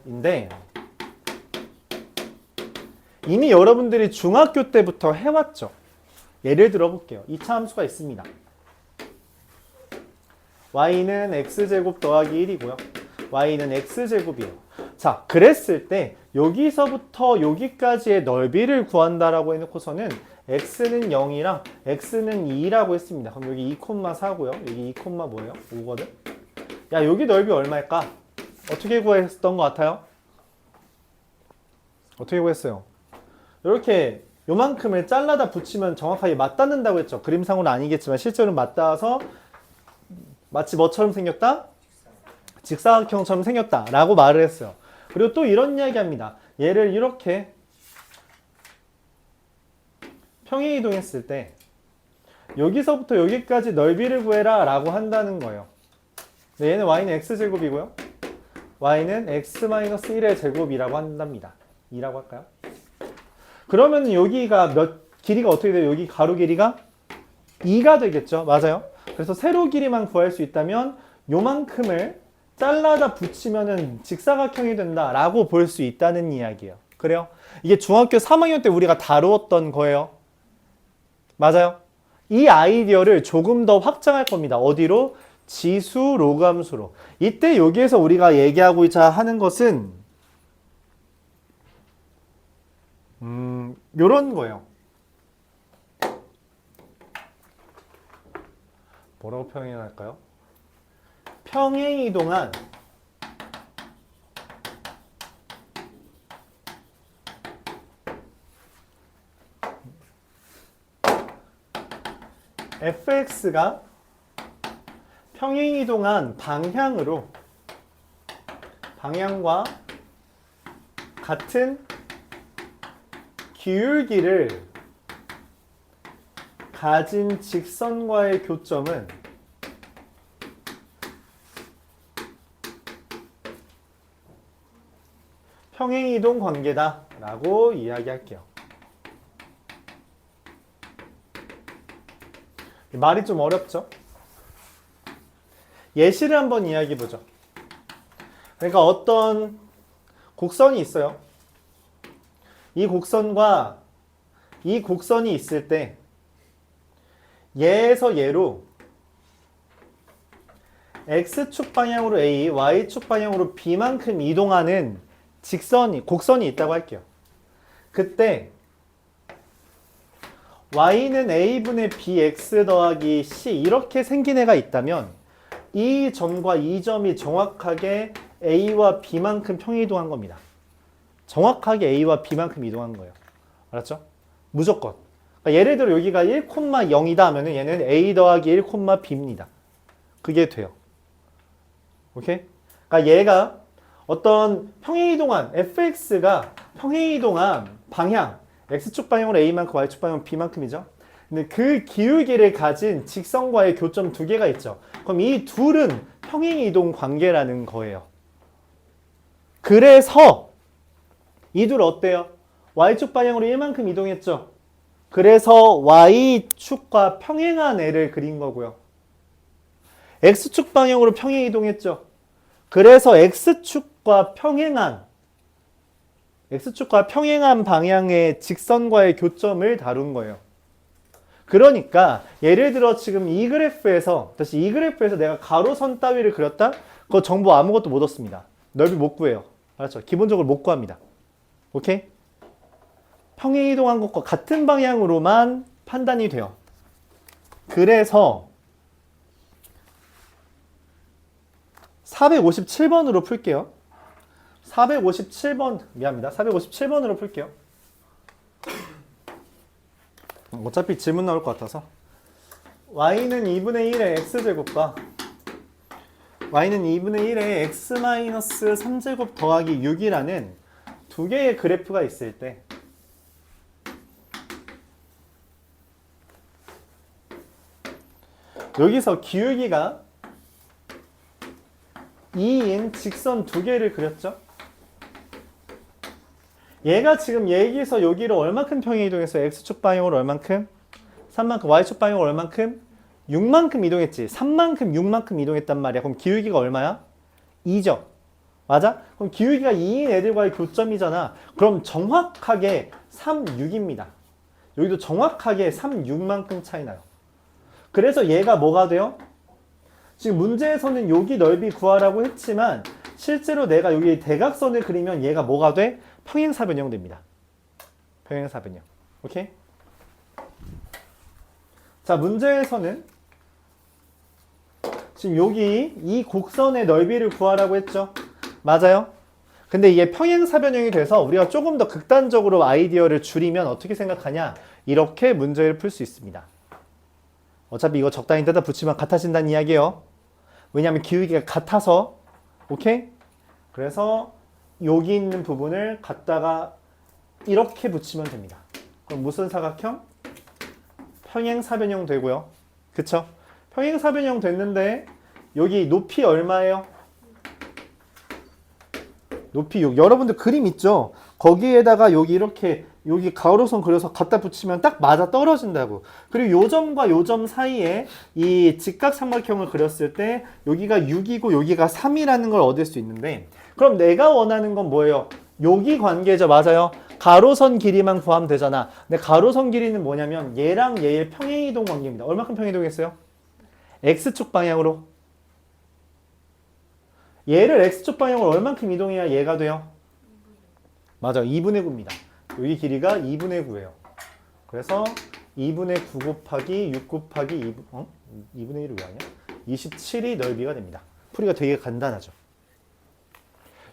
인데 이미 여러분들이 중학교 때부터 해왔죠. 예를 들어 볼게요. 2차 함수가 있습니다. y는 x제곱 더하기 1이고요. y는 x제곱이에요. 자, 그랬을 때 여기서부터 여기까지의 넓이를 구한다라고 해놓고서는 x는 0이랑 x는 2라고 했습니다. 그럼 여기 2,4고요. 여기 2, 뭐예요? 5거든? 야, 여기 넓이 얼마일까? 어떻게 구했던 것 같아요? 어떻게 구했어요? 이렇게 요만큼을 잘라다 붙이면 정확하게 맞닿는다고 했죠. 그림상으로는 아니겠지만 실제로는 맞닿아서 마치 뭐처럼 생겼다? 직사각형처럼 생겼다 라고 말을 했어요. 그리고 또 이런 이야기 합니다. 얘를 이렇게 평행이동했을 때 여기서부터 여기까지 넓이를 구해라 라고 한다는 거예요. 네, 얘는 y는 x제곱이고요. y는 x-1의 제곱이라고 한답니다. 2라고 할까요? 그러면 여기가 길이가 어떻게 돼요? 여기 가로 길이가 2가 되겠죠? 맞아요. 그래서 세로 길이만 구할 수 있다면 요만큼을 잘라다 붙이면은 직사각형이 된다라고 볼 수 있다는 이야기예요. 그래요? 이게 중학교 3학년 때 우리가 다루었던 거예요. 맞아요. 이 아이디어를 조금 더 확장할 겁니다. 어디로? 지수, 로그함수로. 이때 여기에서 우리가 얘기하고자 하는 것은 요런 거예요. 뭐라고 표현할까요? 평행이동한 fx가 평행이동한 방향과 같은 기울기를 가진 직선과의 교점은 평행이동 관계다 라고 이야기할게요. 말이 좀 어렵죠? 예시를 한번 이야기해 보죠. 그러니까 어떤 곡선이 있어요. 이 곡선과 이 곡선이 있을 때 얘에서 얘로 x축 방향으로 a, y축 방향으로 b만큼 이동하는 곡선이 있다고 할게요. 그때 y는 a분의 bx 더하기 c 이렇게 생긴 애가 있다면 이 점과 이 점이 정확하게 a와 b만큼 평행이동한 겁니다. 정확하게 a와 b만큼 이동한 거예요. 알았죠? 무조건. 그러니까 예를 들어 여기가 1,0이다 하면 얘는 a 더하기 1,b입니다. 그게 돼요. 오케이? 그러니까 얘가 어떤 평행이동한 fx가 평행이동한 방향 x축 방향으로 a만큼 y축 방향으로 b만큼이죠. 근데 그 기울기를 가진 직선과의 교점 두 개가 있죠. 그럼 이 둘은 평행이동 관계라는 거예요. 그래서 이 둘 어때요? y축 방향으로 1만큼 이동했죠. 그래서 y축과 평행한 애를 그린 거고요. x축 방향으로 평행 이동했죠. 그래서 x축과 평행한 방향의 직선과의 교점을 다룬 거예요. 그러니까 예를 들어 지금 이 그래프에서 내가 가로선 따위를 그렸다? 그거 정보 아무것도 못 얻습니다. 넓이 못 구해요. 알았죠? 기본적으로 못 구합니다. 오케이? 평행 이동한 것과 같은 방향으로만 판단이 돼요. 그래서 457번으로 풀게요. 457번으로 풀게요. 어차피 질문 나올 것 같아서 y는 2분의 1의 x제곱과 y는 2분의 1의 x-3제곱 더하기 6이라는 두 개의 그래프가 있을 때 여기서 기울기가 2인 직선 두 개를 그렸죠. 얘가 지금 여기서 여기로 얼만큼 평행 이동했어요? x축 방향으로 얼만큼? 3만큼. y축 방향으로 얼만큼? 6만큼 이동했지. 3만큼 6만큼 이동했단 말이야. 그럼 기울기가 얼마야? 2죠. 맞아? 그럼 기울기가 2인 애들과의 교점이잖아. 그럼 정확하게 3, 6입니다. 여기도 정확하게 3, 6만큼 차이 나요. 그래서 얘가 뭐가 돼요? 지금 문제에서는 여기 넓이 구하라고 했지만 실제로 내가 여기 대각선을 그리면 얘가 뭐가 돼? 평행사변형 됩니다. 평행사변형. 오케이? 자, 문제에서는 지금 여기 이 곡선의 넓이를 구하라고 했죠. 맞아요? 근데 이게 평행사변형이 돼서 우리가 조금 더 극단적으로 아이디어를 줄이면 어떻게 생각하냐? 이렇게 문제를 풀 수 있습니다. 어차피 이거 적당히 뜯어 붙이면 같아진다는 이야기예요. 왜냐하면 기울기가 같아서. 오케이? 그래서 여기 있는 부분을 갖다가 이렇게 붙이면 됩니다. 그럼 무슨 사각형? 평행사변형 되고요. 그쵸? 평행사변형 됐는데 여기 높이 얼마예요? 높이 6. 여러분들 그림 있죠? 거기에다가 여기 이렇게 여기 가로선 그려서 갖다 붙이면 딱 맞아 떨어진다고. 그리고 요 점과 요 점 사이에 이 직각삼각형을 그렸을 때 여기가 6이고 여기가 3이라는 걸 얻을 수 있는데 그럼 내가 원하는 건 뭐예요? 여기 관계죠. 맞아요. 가로선 길이만 구하면 되잖아. 근데 가로선 길이는 뭐냐면 얘랑 얘의 평행이동 관계입니다. 얼마큼 평행이동했어요? X축 방향으로. 얘를 X축 방향으로 얼만큼 이동해야 얘가 돼요? 맞아요. 2분의 9입니다. 여기 길이가 2분의 9예요. 그래서 2분의 9 곱하기 6 곱하기 2분의 1을 왜 하냐? 27이 넓이가 됩니다. 풀이가 되게 간단하죠.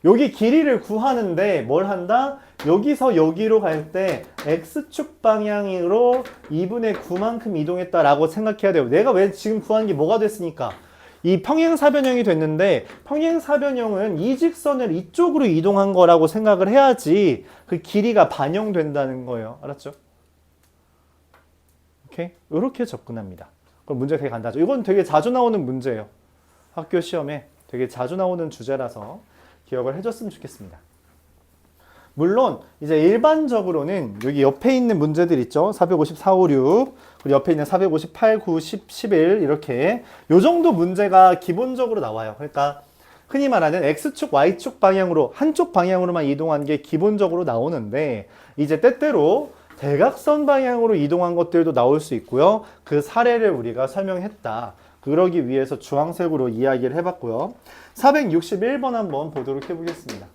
여기 길이를 구하는데 뭘 한다? 여기서 여기로 갈 때 X축 방향으로 2분의 9만큼 이동했다라고 생각해야 돼요. 내가 왜 지금 구한 게 뭐가 됐으니까? 이 평행사변형이 됐는데 평행사변형은 이 직선을 이쪽으로 이동한 거라고 생각을 해야지 그 길이가 반영된다는 거예요. 알았죠? 오케이? 이렇게 접근합니다. 그럼 문제가 되게 간단하죠. 이건 되게 자주 나오는 문제예요. 학교 시험에 되게 자주 나오는 주제라서 기억을 해줬으면 좋겠습니다. 물론 이제 일반적으로는 여기 옆에 있는 문제들 있죠. 450, 456 그리고 옆에 있는 458, 9, 10, 11 이렇게 요 정도 문제가 기본적으로 나와요. 그러니까 흔히 말하는 X축, Y축 방향으로 한쪽 방향으로만 이동한 게 기본적으로 나오는데 이제 때때로 대각선 방향으로 이동한 것들도 나올 수 있고요. 그 사례를 우리가 설명했다. 그러기 위해서 주황색으로 이야기를 해봤고요. 461번 한번 보도록 해보겠습니다.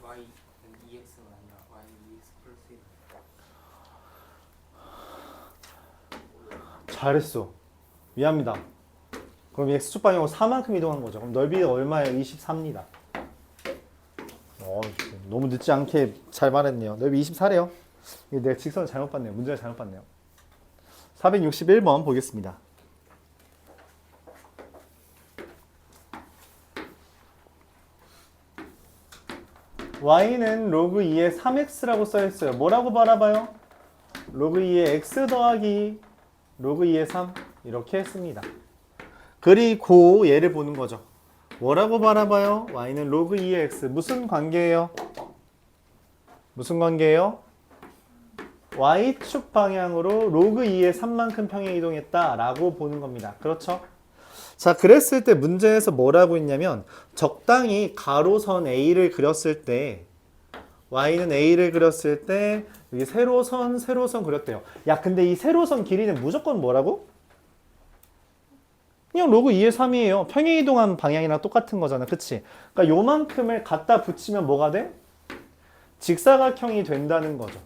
y EX가 아니라 y EX 플러스 1. 잘했어. 미안합니다. 그럼 X축 방향으로 4만큼 이동한 거죠. 그럼 넓이가 얼마예요? 24입니다. 너무 늦지 않게 잘 말했네요. 넓이 24래요. 내가 직선을 잘못 봤네요. 문제를 잘못 봤네요. 461번 보겠습니다. y는 로그 2의 3x라고 써있어요. 뭐라고 바라봐요? 로그 2의 x 더하기 로그 2의 3 이렇게 했습니다. 그리고 얘를 보는 거죠. 뭐라고 바라봐요? y는 로그 2의 x 무슨 관계예요? 무슨 관계예요? y축 방향으로 로그 2의 3만큼 평행 이동했다 라고 보는 겁니다. 그렇죠? 자, 그랬을 때 문제에서 뭐라고 했냐면 적당히 가로선 A를 그렸을 때 Y는 A를 그렸을 때 여기 세로선 그렸대요. 야, 근데 이 세로선 길이는 무조건 뭐라고? 그냥 로그 2의 3이에요. 평행 이동한 방향이랑 똑같은 거잖아. 그치? 그러니까 요만큼을 갖다 붙이면 뭐가 돼? 직사각형이 된다는 거죠.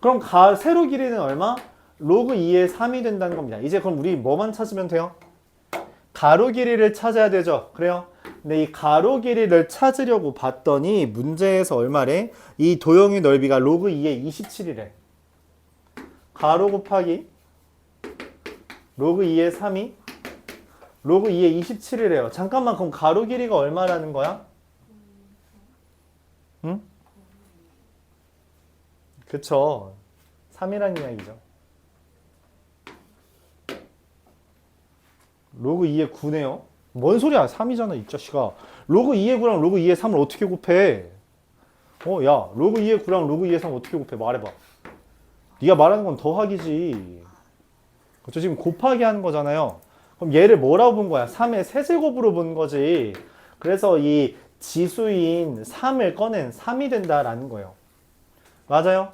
그럼 세로 길이는 얼마? 로그 2의 3이 된다는 겁니다. 이제 그럼 우리 뭐만 찾으면 돼요? 가로 길이를 찾아야 되죠. 그래요? 근데 이 가로 길이를 찾으려고 봤더니 문제에서 얼마래? 이 도형의 넓이가 로그 2의 27이래. 가로 곱하기 로그 2의 3이 로그 2의 27이래요. 잠깐만, 그럼 가로 길이가 얼마라는 거야? 응? 그쵸. 3이라는 이야기죠. 로그 2의 9네요. 뭔 소리야? 3이잖아, 이 자식아. 로그 2의 9랑 로그 2의 3을 어떻게 곱해? 야, 로그 2의 9랑 로그 2의 3 어떻게 곱해? 말해봐. 네가 말하는 건 더하기지. 그렇죠? 지금 곱하기 하는 거잖아요. 그럼 얘를 뭐라고 본 거야? 3의 세제곱으로 본 거지. 그래서 이 지수인 3을 꺼낸 3이 된다라는 거예요. 맞아요?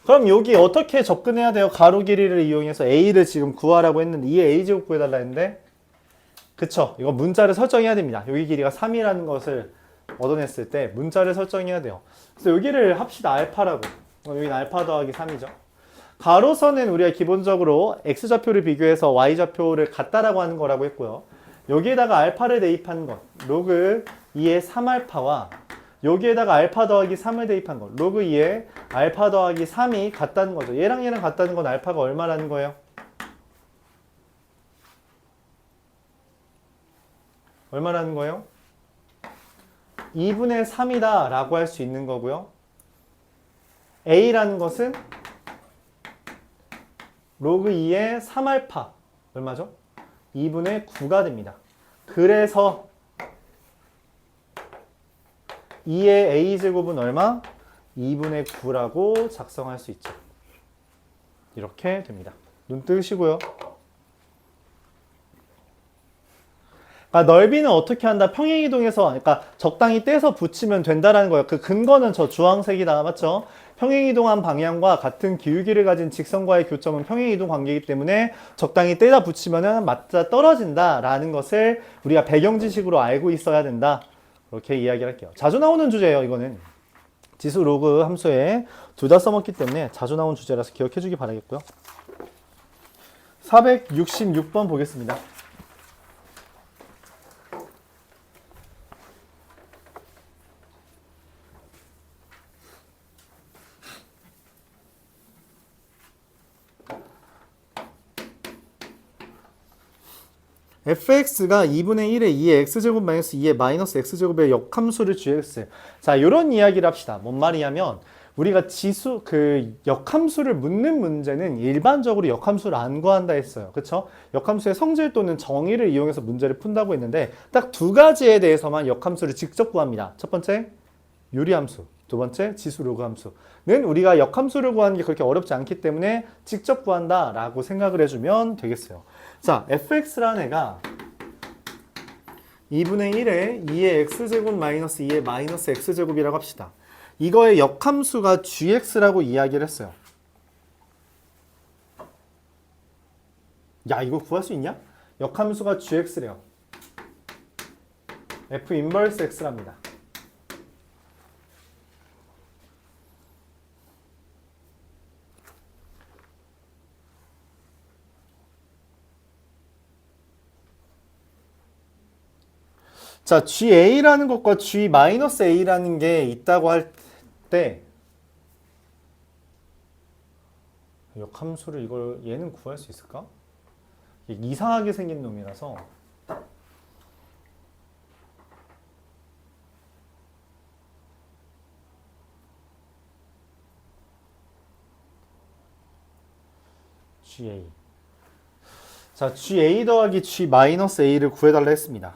그럼 여기 어떻게 접근해야 돼요? 가로 길이를 이용해서 a를 지금 구하라고 했는데 2의 a제곱 구해달라 했는데 그쵸? 이거 문자를 설정해야 됩니다. 여기 길이가 3이라는 것을 얻어냈을 때 문자를 설정해야 돼요. 그래서 여기를 합시다. 알파라고. 여기는 알파 더하기 3이죠. 가로선은 우리가 기본적으로 x좌표를 비교해서 y좌표를 같다라고 하는 거라고 했고요. 여기에다가 알파를 대입한 것, 로그 2의 3알파와 여기에다가 알파 더하기 3을 대입한 것, 로그 2의 알파 더하기 3이 같다는 거죠. 얘랑 얘랑 같다는 건 알파가 얼마라는 거예요? 얼마라는 거예요? 2분의 3이다 라고 할 수 있는 거고요. a라는 것은 로그 2의 3알파 얼마죠? 2분의 9가 됩니다. 그래서 2의 a제곱은 얼마? 2분의 9라고 작성할 수 있죠. 이렇게 됩니다. 눈 뜨시고요. 그러니까 넓이는 어떻게 한다? 평행이동에서 그러니까 적당히 떼서 붙이면 된다라는 거예요. 그 근거는 저 주황색이다. 맞죠? 평행이동한 방향과 같은 기울기를 가진 직선과의 교점은 평행이동 관계이기 때문에 적당히 떼다 붙이면은 맞아 떨어진다라는 것을 우리가 배경 지식으로 알고 있어야 된다. 그렇게 이야기를 할게요. 자주 나오는 주제예요, 이거는. 지수 로그 함수에 둘 다 써먹기 때문에 자주 나온 주제라서 기억해 주기 바라겠고요. 466번 보겠습니다. fx가 2분의 1의 2의 x제곱 마이너스 2의 마이너스 x제곱의 역함수를 gx. 자, 이런 이야기를 합시다. 뭔 말이냐면 우리가 지수 그 역함수를 묻는 문제는 일반적으로 역함수를 안 구한다 했어요. 그렇죠? 역함수의 성질 또는 정의를 이용해서 문제를 푼다고 했는데 딱 두 가지에 대해서만 역함수를 직접 구합니다. 첫 번째 유리함수, 두 번째 지수 로그 함수는 우리가 역함수를 구하는 게 그렇게 어렵지 않기 때문에 직접 구한다라고 생각을 해주면 되겠어요. 자, fx라는 애가 2분의 1에 2의 x제곱 마이너스 2의 마이너스 x제곱이라고 합시다. 이거의 역함수가 gx라고 이야기를 했어요. 야, 이거 구할 수 있냐? 역함수가 gx래요. f 인버스 x랍니다. 자, GA라는 것과 G-A라는 게 있다고 할 때 역함수를 이걸 얘는 구할 수 있을까? 이상하게 생긴 놈이라서 GA. 자, GA 더하기 G-A를 구해달라 했습니다.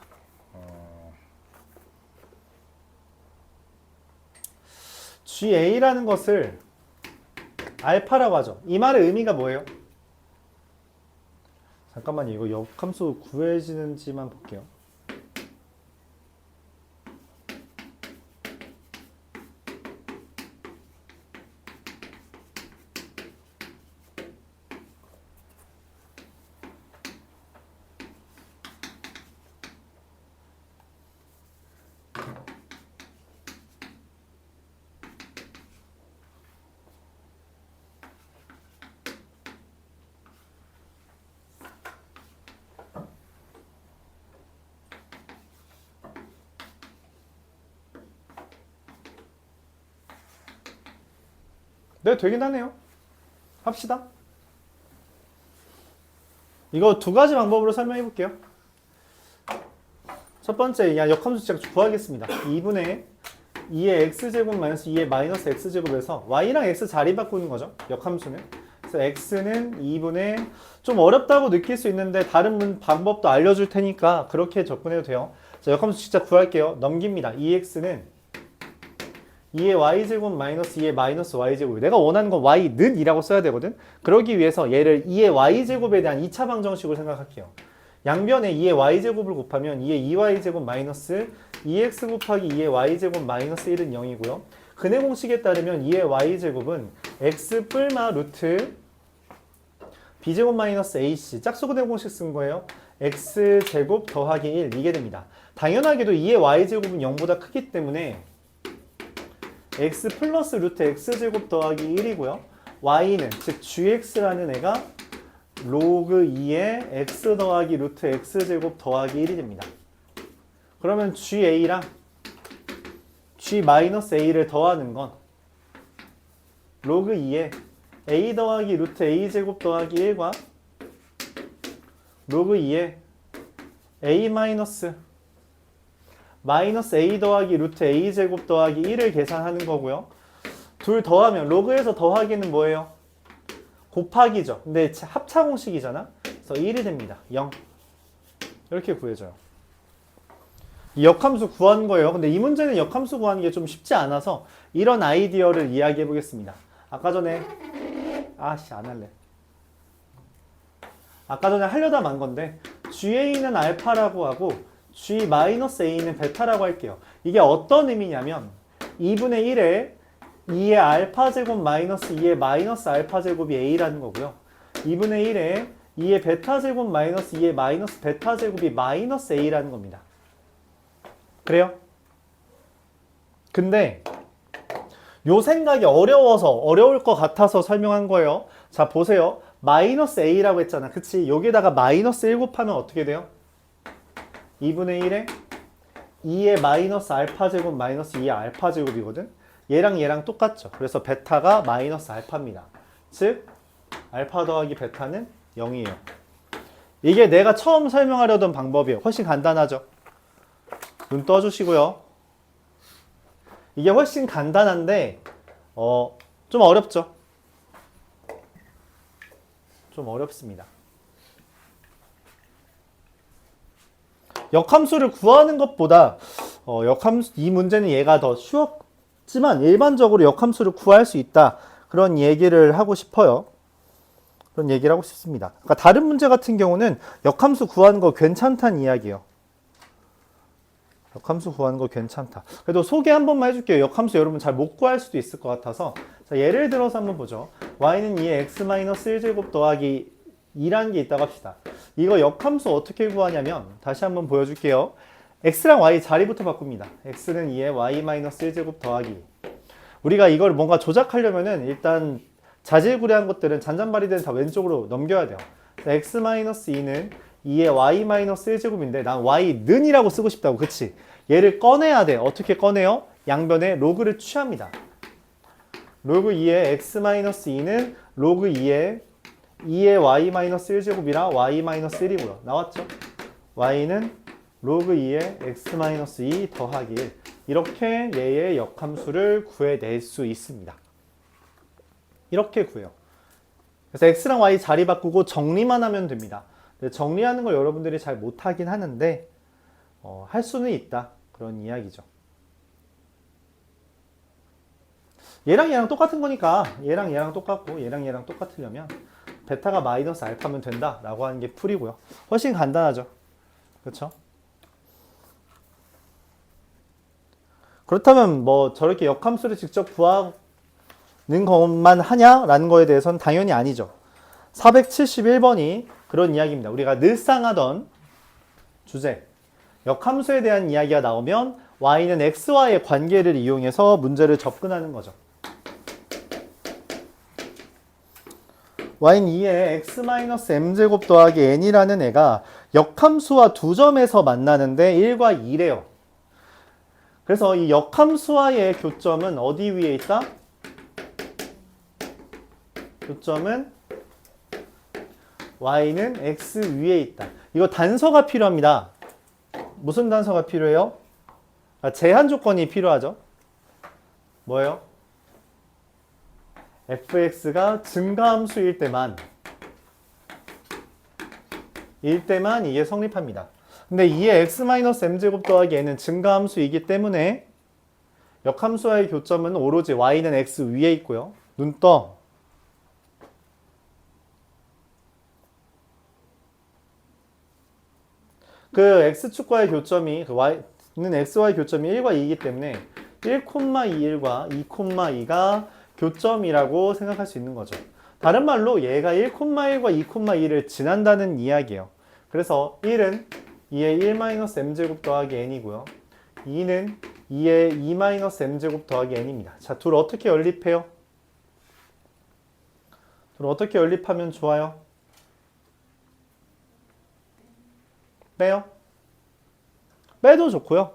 GA라는 것을 알파라고 하죠. 이 말의 의미가 뭐예요? 잠깐만요. 이거 역함수 구해지는지만 볼게요. 네, 되긴 하네요. 합시다. 이거 두 가지 방법으로 설명해 볼게요. 첫 번째, 그냥 역함수 제가 구하겠습니다. 2분의 2의 x제곱 마이너스 2의 마이너스 x제곱에서 y랑 x 자리 바꾸는 거죠. 역함수는. 그래서 x는 2분의 좀 어렵다고 느낄 수 있는데 다른 방법도 알려줄 테니까 그렇게 접근해도 돼요. 자, 역함수 진짜 구할게요. 넘깁니다. 2x는 2의 y제곱 마이너스 2의 마이너스 y제곱. 내가 원하는 건 y는 이라고 써야 되거든. 그러기 위해서 얘를 2의 y제곱에 대한 2차 방정식으로 생각할게요. 양변에 2의 y제곱을 곱하면 2의 2y제곱 마이너스 2x 곱하기 2의 y제곱 마이너스 1은 0이고요. 근해 공식에 따르면 2의 y제곱은 x 뿔마 루트 b제곱 마이너스 ac 짝수근해 공식 쓴 거예요. x제곱 더하기 1 이게 됩니다. 당연하게도 2의 y제곱은 0보다 크기 때문에 x 플러스 루트 x제곱 더하기 1이고요. y는 즉 gx라는 애가 로그 2의 x 더하기 루트 x제곱 더하기 1이 됩니다. 그러면 ga랑 g-a를 더하는 건 로그 2의 a 더하기 루트 a제곱 더하기 1과 로그 2의 a 마이너스 a 더하기 루트 a제곱 더하기 1을 계산하는 거고요. 둘 더하면 로그에서 더하기는 뭐예요? 곱하기죠. 근데 합차 공식이잖아. 그래서 1이 됩니다. 0. 이렇게 구해져요. 이 역함수 구한 거예요. 근데 이 문제는 역함수 구하는 게 좀 쉽지 않아서 이런 아이디어를 이야기해 보겠습니다. 아까 전에 안 할래. 아까 전에 하려다 만 건데 GA는 알파라고 하고 G-A는 베타라고 할게요. 이게 어떤 의미냐면 2분의 1에 2의 알파 제곱 마이너스 2의 마이너스 알파 제곱이 A라는 거고요. 2분의 1에 2의 베타 제곱 마이너스 2의 마이너스 베타 제곱이 마이너스 A라는 겁니다. 그래요? 근데 요 생각이 어려울 것 같아서 설명한 거예요. 자, 보세요. 마이너스 A라고 했잖아. 그치? 여기다가 마이너스 1 곱하면 어떻게 돼요? 2분의 1에 2의 마이너스 알파 제곱 마이너스 2의 알파 제곱이거든? 얘랑 똑같죠. 그래서 베타가 마이너스 알파입니다. 즉 알파 더하기 베타는 0이에요. 이게 내가 처음 설명하려던 방법이에요. 훨씬 간단하죠. 눈 떠주시고요. 이게 훨씬 간단한데 좀 어렵죠. 좀 어렵습니다. 역함수를 구하는 것보다 이 문제는 얘가 더 쉬웠지만 일반적으로 역함수를 구할 수 있다. 그런 얘기를 하고 싶어요. 그런 얘기를 하고 싶습니다. 그러니까 다른 문제 같은 경우는 역함수 구하는 거 괜찮다는 이야기예요. 역함수 구하는 거 괜찮다. 그래도 소개 한 번만 해줄게요. 역함수 여러분 잘 못 구할 수도 있을 것 같아서. 자, 예를 들어서 한번 보죠. y는 2의 x-1제곱 더하기 2라는 게 있다고 합시다. 이거 역함수 어떻게 구하냐면 다시 한번 보여줄게요. x랑 y 자리부터 바꿉니다. x는 2의 y-1제곱 더하기 2. 우리가 이걸 뭔가 조작하려면은 일단 자질구레한 것들은 잔잔바리들은 다 왼쪽으로 넘겨야 돼요. x-2는 2의 y-1제곱인데 난 y는 이라고 쓰고 싶다고. 그치? 얘를 꺼내야 돼. 어떻게 꺼내요? 양변에 로그를 취합니다. 로그 2의 x-2는 로그 2의 y-1제곱이라 y-1이고요. 나왔죠? y는 로그 2의 x-2 더하기 1. 이렇게 얘의 역함수를 구해낼 수 있습니다. 이렇게 구해요. 그래서 x랑 y 자리 바꾸고 정리만 하면 됩니다. 정리하는 걸 여러분들이 잘 못하긴 하는데 할 수는 있다. 그런 이야기죠. 얘랑 얘랑 똑같은 거니까 얘랑 얘랑 똑같고 얘랑 얘랑 똑같으려면 베타가 마이너스 알파면 된다 라고 하는 게 풀이고요. 훨씬 간단하죠. 그렇죠? 그렇다면 뭐 저렇게 역함수를 직접 구하는 것만 하냐라는 거에 대해서는 당연히 아니죠. 471번이 그런 이야기입니다. 우리가 늘상 하던 주제, 역함수에 대한 이야기가 나오면 y는 x와의 관계를 이용해서 문제를 접근하는 거죠. y는 2의 x-m제곱 더하기 n이라는 애가 역함수와 두 점에서 만나는데 1과 2래요. 그래서 이 역함수와의 교점은 어디 위에 있다? 교점은 y는 x 위에 있다. 이거 단서가 필요합니다. 무슨 단서가 필요해요? 제한 조건이 필요하죠. 뭐예요? fx가 증가함수일 때만 이게 성립합니다. 근데 2의 x-m제곱 더하기 n은 증가함수이기 때문에 역함수와의 교점은 오로지 y는 x 위에 있고요. 눈 떠. 그 x축과의 교점이 그 y는 xy 교점이 1과 2이기 때문에 1,21과 2,2가 교점이라고 생각할 수 있는 거죠. 다른 말로 얘가 1,1과 2,2를 지난다는 이야기예요. 그래서 1은 2의 1-m제곱 더하기 n이고요. 2는 2의 2-m제곱 더하기 n입니다. 자, 둘 어떻게 연립해요? 둘 어떻게 연립하면 좋아요? 빼요? 빼도 좋고요.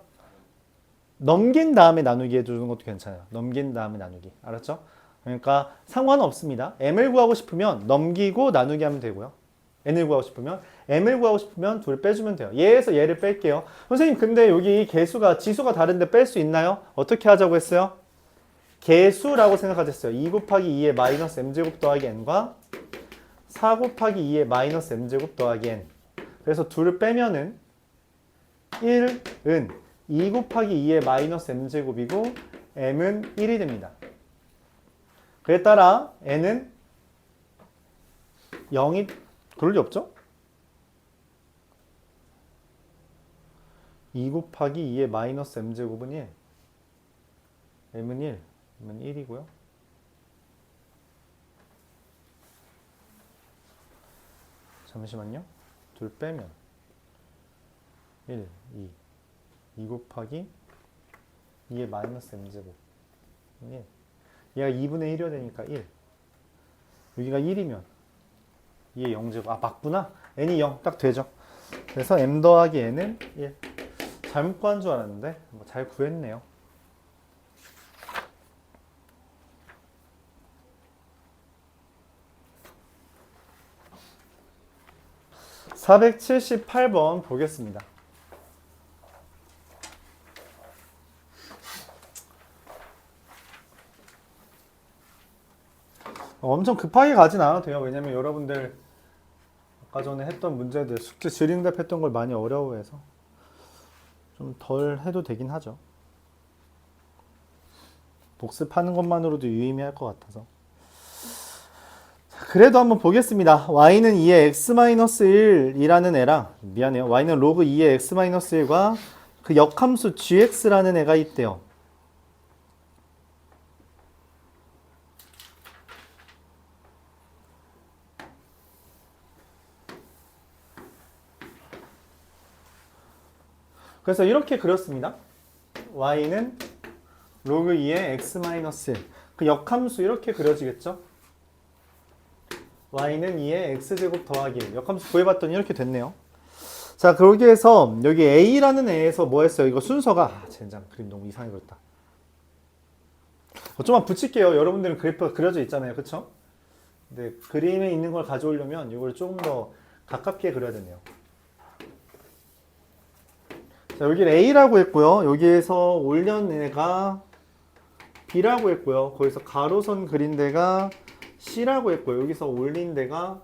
넘긴 다음에 나누기 해주는 것도 괜찮아요. 넘긴 다음에 나누기. 알았죠? 그러니까 상관은 없습니다. m을 구하고 싶으면 넘기고 나누기 하면 되고요. n을 구하고 싶으면 m을 구하고 싶으면 둘 빼주면 돼요. 얘에서 얘를 뺄게요. 선생님 근데 여기 개수가 지수가 다른데 뺄 수 있나요? 어떻게 하자고 했어요? 개수라고 생각하셨어요. 2 곱하기 2의 마이너스 m제곱 더하기 n과 4 곱하기 2의 마이너스 m제곱 더하기 n. 그래서 둘을 빼면은 1은 2 곱하기 2의 마이너스 m제곱이고 m은 1이 됩니다. 그에 따라 n은 0이 그럴 리 없죠? 2 곱하기 2의 마이너스 m제곱은 1 m은 1 m은 1이고요. 잠시만요. 둘 빼면 1, 2 곱하기 2의 마이너스 m제곱 1. 얘가 2분의 1이어야 되니까 1. 여기가 1이면 2의 0제곱. 아, 맞구나. n이 0 딱 되죠. 그래서 m 더하기 n은 1. 잘못 구한 줄 알았는데 잘 구했네요. (478번) 보겠습니다. 엄청 급하게 가진 않아도 돼요. 왜냐면 여러분들 아까 전에 했던 문제들 숙제 질의응답 했던 걸 많이 어려워해서 좀 덜 해도 되긴 하죠. 복습하는 것만으로도 유의미할 것 같아서. 그래도 한번 보겠습니다. y는 2의 x-1이라는 애랑 미안해요. y는 로그 2의 x-1과 그 역함수 gx라는 애가 있대요. 그래서 이렇게 그렸습니다. y는 로그 2의 x-1 그 역함수 이렇게 그려지겠죠? y는 2의 x제곱 더하기 1 역함수 구해봤더니 이렇게 됐네요. 자, 거기에서 여기 a라는 애에서 뭐 했어요? 이거 순서가 젠장 그림 너무 이상하게 그렸다. 좀만 붙일게요. 여러분들은 그래프가 그려져 있잖아요. 그쵸? 근데 그림에 있는 걸 가져오려면 이걸 조금 더 가깝게 그려야 되네요. 자, 여기는 a라고 했고요. 여기에서 올려낸 애가 b라고 했고요. 거기서 가로선 그린 데가 C라고 했고요. 여기서 올린 데가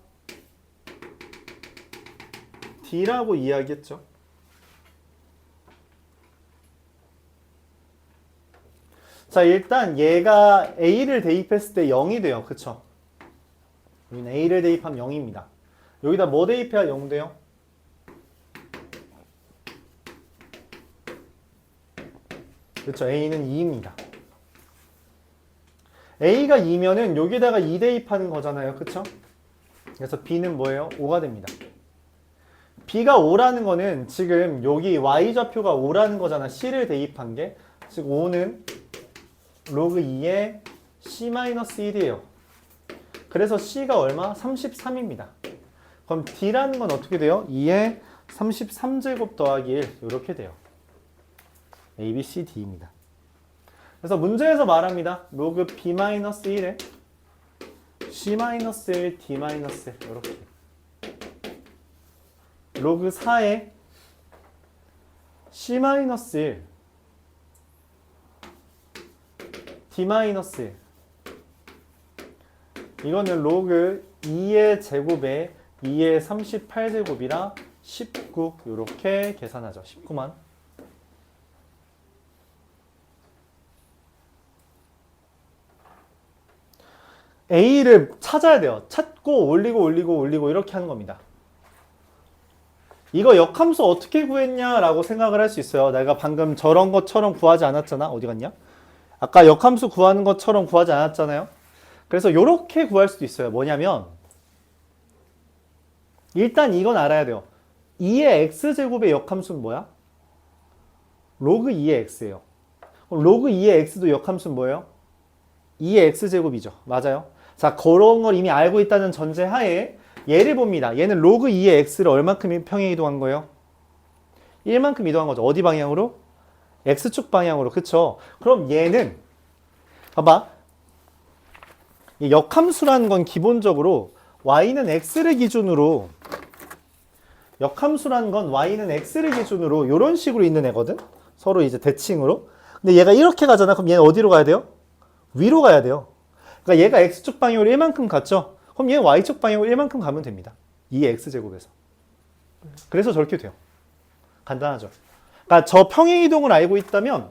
D라고 이야기했죠. 자, 일단 얘가 A를 대입했을 때 0이 돼요. 그쵸? 여기는 A를 대입하면 0입니다. 여기다 뭐 대입해야 0 돼요? 그쵸? A는 2입니다. A가 2면은 여기다가 2 대입하는 거잖아요. 그쵸? 그래서 B는 뭐예요? 5가 됩니다. B가 5라는 거는 지금 여기 Y좌표가 5라는 거잖아. C를 대입한 게. 즉 5는 로그 2의 C-1이에요. 그래서 C가 얼마? 33입니다. 그럼 D라는 건 어떻게 돼요? 2의 33제곱 더하기 1 이렇게 돼요. A, B, C, D입니다. 그래서 문제에서 말합니다. 로그 B-1에 C-1, D-1 이렇게 로그 4에 C-1, D-1 이거는 로그 2의 제곱에 2의 38제곱이라 19 이렇게 계산하죠. 19만. A를 찾아야 돼요. 찾고 올리고 이렇게 하는 겁니다. 이거 역함수 어떻게 구했냐라고 생각을 할 수 있어요. 내가 방금 저런 것처럼 구하지 않았잖아. 어디 갔냐? 아까 역함수 구하는 것처럼 구하지 않았잖아요. 그래서 이렇게 구할 수도 있어요. 뭐냐면 일단 이건 알아야 돼요. 2의 x제곱의 역함수는 뭐야? 로그 2의 x예요. 그럼 로그 2의 x도 역함수는 뭐예요? 2의 x제곱이죠. 맞아요. 자, 그런 걸 이미 알고 있다는 전제하에 얘를 봅니다. 얘는 로그 2의 x를 얼만큼 평행 이동한 거예요? 1만큼 이동한 거죠. 어디 방향으로? x축 방향으로. 그쵸? 그럼 얘는 봐봐. 이 역함수라는 건 기본적으로 y는 x를 기준으로 역함수라는 건 y는 x를 기준으로 이런 식으로 있는 애거든. 서로 이제 대칭으로. 근데 얘가 이렇게 가잖아. 그럼 얘는 어디로 가야 돼요? 위로 가야 돼요. 그러니까 얘가 x축 방향으로 1만큼 갔죠. 그럼 얘는 y축 방향으로 1만큼 가면 됩니다. 2의 x제곱에서. 그래서 저렇게 돼요. 간단하죠. 그러니까 저 평행 이동을 알고 있다면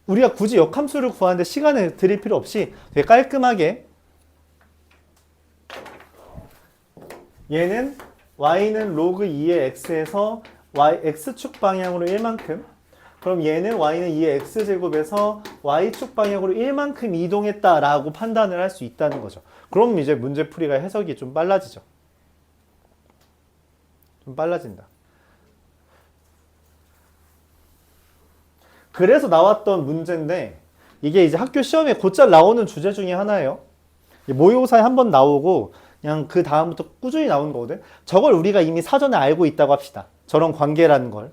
우리가 굳이 역함수를 구하는데 시간을 들일 필요 없이 되게 깔끔하게 얘는 y는 로그 2의 x에서 x축 방향으로 1만큼 그럼 얘는 y는 2의 x제곱에서 y축 방향으로 1만큼 이동했다라고 판단을 할 수 있다는 거죠. 그럼 이제 문제풀이가 해석이 좀 빨라지죠. 좀 빨라진다. 그래서 나왔던 문제인데 이게 이제 학교 시험에 곧잘 나오는 주제 중에 하나예요. 모의고사에 한번 나오고 그냥 그 다음부터 꾸준히 나오는 거거든. 저걸 우리가 이미 사전에 알고 있다고 합시다. 저런 관계라는 걸.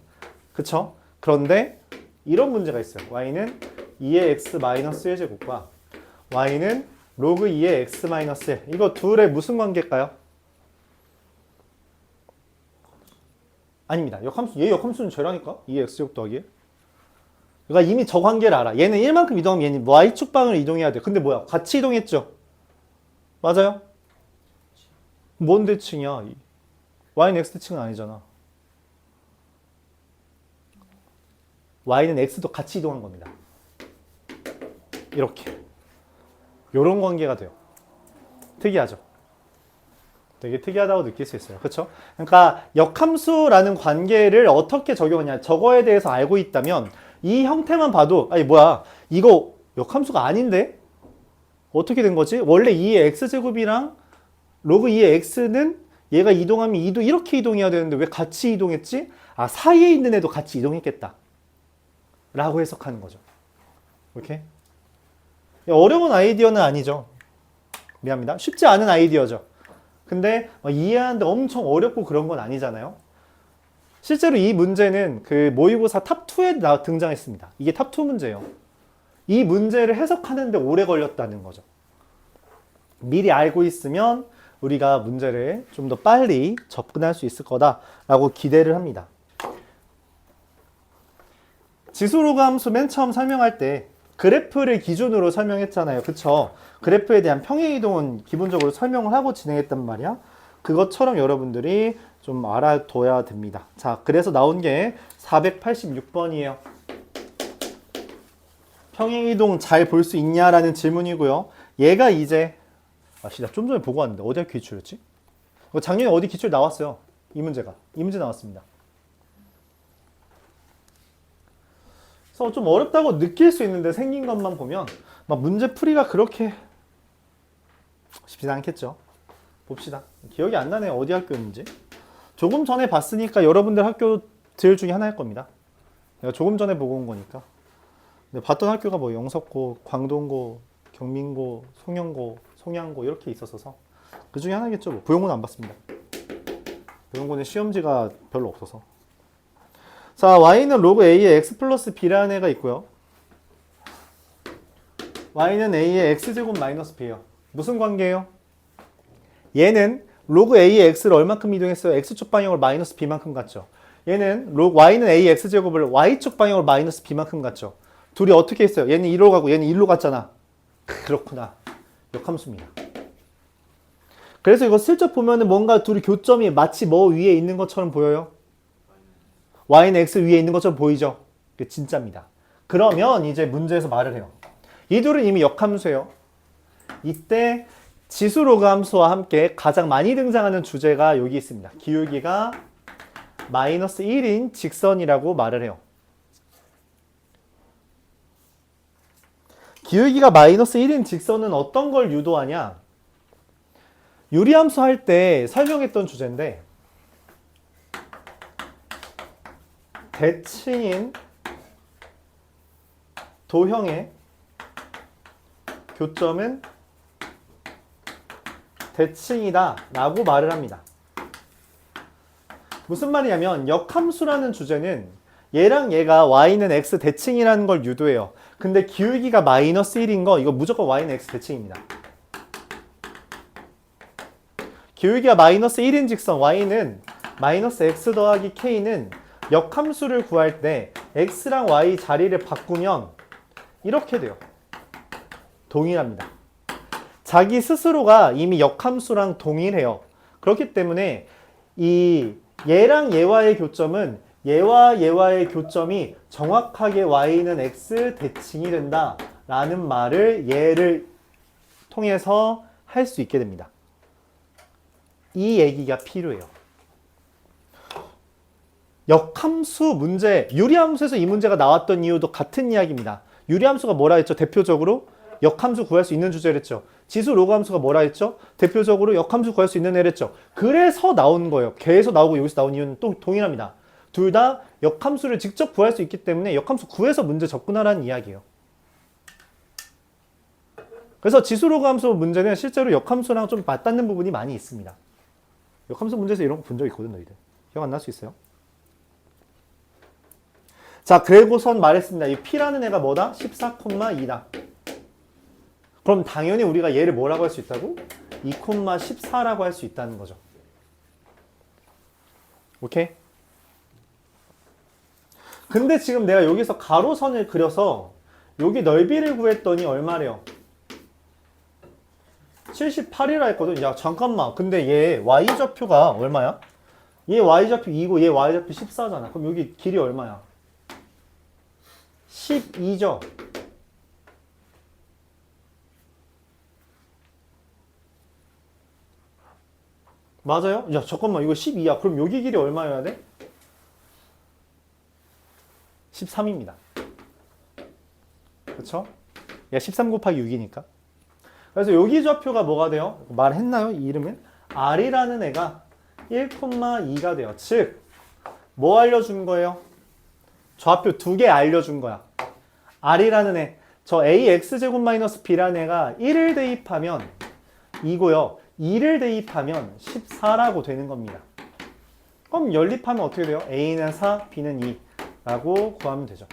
그쵸? 그런데 이런 문제가 있어요. y는 2의 x 마이너스 1제곱과 y는 로그 2의 x 마이너스 1. 이거 둘의 무슨 관계일까요? 아닙니다. 역함수, 얘 역함수는 쟤라니까? 2의 x제곱 더하기 1. 그러니까 이미 저 관계를 알아. 얘는 1만큼 이동하면 얘는 y축 방을 이동해야 돼. 근데 뭐야? 같이 이동했죠? 맞아요? 뭔 대칭이야? y는 x 대칭은 아니잖아. y는 x도 같이 이동한 겁니다. 이렇게. 요런 관계가 돼요. 특이하죠? 되게 특이하다고 느낄 수 있어요. 그렇죠? 그러니까 역함수라는 관계를 어떻게 적용하냐. 저거에 대해서 알고 있다면 이 형태만 봐도 아니 뭐야 이거 역함수가 아닌데? 어떻게 된 거지? 원래 2의 x제곱이랑 로그 2의 x는 얘가 이동하면 2도 이렇게 이동해야 되는데 왜 같이 이동했지? 아 사이에 있는 애도 같이 이동했겠다 라고 해석하는 거죠. 오케이? 어려운 아이디어는 아니죠. 미안합니다. 쉽지 않은 아이디어죠. 근데 이해하는데 엄청 어렵고 그런 건 아니잖아요. 실제로 이 문제는 그 모의고사 탑2에 등장했습니다. 이게 탑2 문제예요. 이 문제를 해석하는데 오래 걸렸다는 거죠. 미리 알고 있으면 우리가 문제를 좀 더 빨리 접근할 수 있을 거다라고 기대를 합니다. 지수로그 함수 맨 처음 설명할 때 그래프를 기준으로 설명했잖아요. 그쵸? 그래프에 대한 평행이동은 기본적으로 설명을 하고 진행했단 말이야. 그것처럼 여러분들이 좀 알아둬야 됩니다. 자, 그래서 나온 게 486번이에요. 평행이동 잘 볼 수 있냐라는 질문이고요. 얘가 이제 나 좀 전에 보고 왔는데 어디 기출이었지? 작년에 어디 기출 나왔어요. 이 문제가. 이 문제 나왔습니다. 그래서 좀 어렵다고 느낄 수 있는데 생긴 것만 보면 막 문제 풀이가 그렇게 쉽지 않겠죠. 봅시다. 기억이 안 나네요. 어디 학교였는지. 조금 전에 봤으니까 여러분들 학교들 중에 하나일 겁니다. 내가 조금 전에 보고 온 거니까. 근데 봤던 학교가 뭐 영석고, 광동고, 경민고, 송영고, 송양고 이렇게 있었어서 그 중에 하나겠죠. 뭐. 부영고는 안 봤습니다. 부영고는 시험지가 별로 없어서. 자, y는 로그 a의 x 플러스 b라는 애가 있고요. y는 a의 x제곱 마이너스 b예요. 무슨 관계예요? 얘는 로그 a의 x를 얼만큼 이동했어요? x축 방향으로 마이너스 b만큼 갔죠. 얘는 y는 a의 x제곱을 y축 방향으로 마이너스 b만큼 갔죠. 둘이 어떻게 했어요? 얘는 1로 가고 얘는 1로 갔잖아. 그렇구나. 역함수입니다. 그래서 이거 슬쩍 보면은 뭔가 둘이 교점이 마치 뭐 위에 있는 것처럼 보여요? y는 x 위에 있는 것처럼 보이죠? 그게 진짜입니다. 그러면 이제 문제에서 말을 해요. 이 둘은 이미 역함수예요. 이때 지수로그 함수와 함께 가장 많이 등장하는 주제가 여기 있습니다. 기울기가 마이너스 1인 직선이라고 말을 해요. 기울기가 마이너스 1인 직선은 어떤 걸 유도하냐? 유리함수 할 때 설명했던 주제인데 대칭인 도형의 교점은 대칭이다 라고 말을 합니다. 무슨 말이냐면 역함수라는 주제는 얘랑 얘가 y는 x 대칭이라는 걸 유도해요. 근데 기울기가 마이너스 1인 거 이거 무조건 y는 x 대칭입니다. 기울기가 마이너스 1인 직선 y는 마이너스 x 더하기 k는 역함수를 구할 때 x랑 y 자리를 바꾸면 이렇게 돼요. 동일합니다. 자기 스스로가 이미 역함수랑 동일해요. 그렇기 때문에 이 얘랑 얘와의 교점은 얘와 얘와의 교점이 정확하게 y는 x 대칭이 된다 라는 말을 얘를 통해서 할 수 있게 됩니다. 이 얘기가 필요해요. 역함수 문제, 유리함수에서 이 문제가 나왔던 이유도 같은 이야기입니다. 유리함수가 뭐라 했죠? 대표적으로 역함수 구할 수 있는 주제랬죠. 지수 로그함수가 뭐라 했죠? 대표적으로 역함수 구할 수 있는 애랬죠. 그래서 나온 거예요. 계속 나오고 여기서 나온 이유는 또 동일합니다. 둘 다 역함수를 직접 구할 수 있기 때문에 역함수 구해서 문제 접근하라는 이야기예요. 그래서 지수 로그함수 문제는 실제로 역함수랑 좀 맞닿는 부분이 많이 있습니다. 역함수 문제에서 이런 거 본 적 있거든, 너희들. 기억 안 날 수 있어요? 자, 그리고선 말했습니다. 이 P라는 애가 뭐다? 14,2다. 그럼 당연히 우리가 얘를 뭐라고 할 수 있다고? 2,14라고 할 수 있다는 거죠. 오케이? 근데 지금 내가 여기서 가로선을 그려서 여기 넓이를 구했더니 얼마래요? 78이라 했거든. 야, 잠깐만. 근데 얘 y좌표가 얼마야? 얘 y좌표 2고 얘 y좌표 14잖아. 그럼 여기 길이 얼마야? 12죠. 맞아요? 야, 잠깐만. 이거 12야. 그럼 여기 길이 얼마여야 돼? 13입니다. 그쵸? 야, 13 곱하기 6이니까. 그래서 여기 좌표가 뭐가 돼요? 말했나요? 이 이름은? R이라는 애가 1,2가 돼요. 즉, 뭐 알려준 거예요? 좌표 두 개 알려준 거야. R이라는 애, 저 AX제곱 마이너스 B라는 애가 1을 대입하면 2고요. 2를 대입하면 14라고 되는 겁니다. 그럼 연립하면 어떻게 돼요? A는 4, B는 2 라고 구하면 되죠.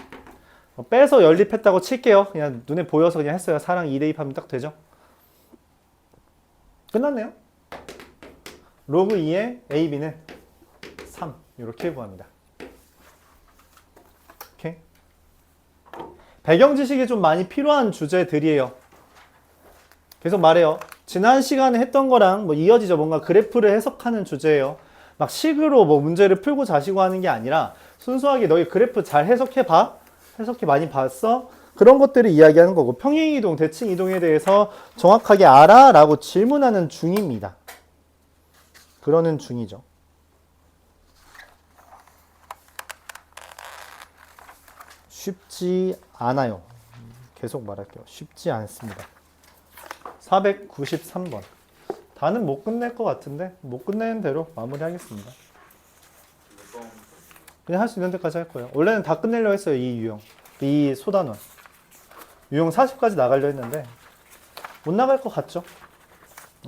빼서 연립했다고 칠게요. 그냥 눈에 보여서 그냥 했어요. 4랑 2 대입하면 딱 되죠. 끝났네요. 로그 2의 A, B는 3 이렇게 구합니다. 오케이. 배경 지식이 좀 많이 필요한 주제들이에요. 계속 말해요. 지난 시간에 했던 거랑 뭐 이어지죠. 뭔가 그래프를 해석하는 주제예요. 막 식으로 뭐 문제를 풀고 자시고 하는 게 아니라 순수하게 너희 그래프 잘 해석해봐. 해석해 많이 봤어? 그런 것들을 이야기하는 거고 평행이동, 대칭이동에 대해서 정확하게 알아? 라고 질문하는 중입니다. 그러는 중이죠. 쉽지 않아요. 계속 말할게요. 쉽지 않습니다. 493번. 다는 못 끝낼 것 같은데 못 끝내는 대로 마무리하겠습니다. 그냥 할 수 있는 데까지 할 거예요. 원래는 다 끝내려고 했어요. 이 유형. 이 소단원. 유형 40까지 나가려 했는데 못 나갈 것 같죠?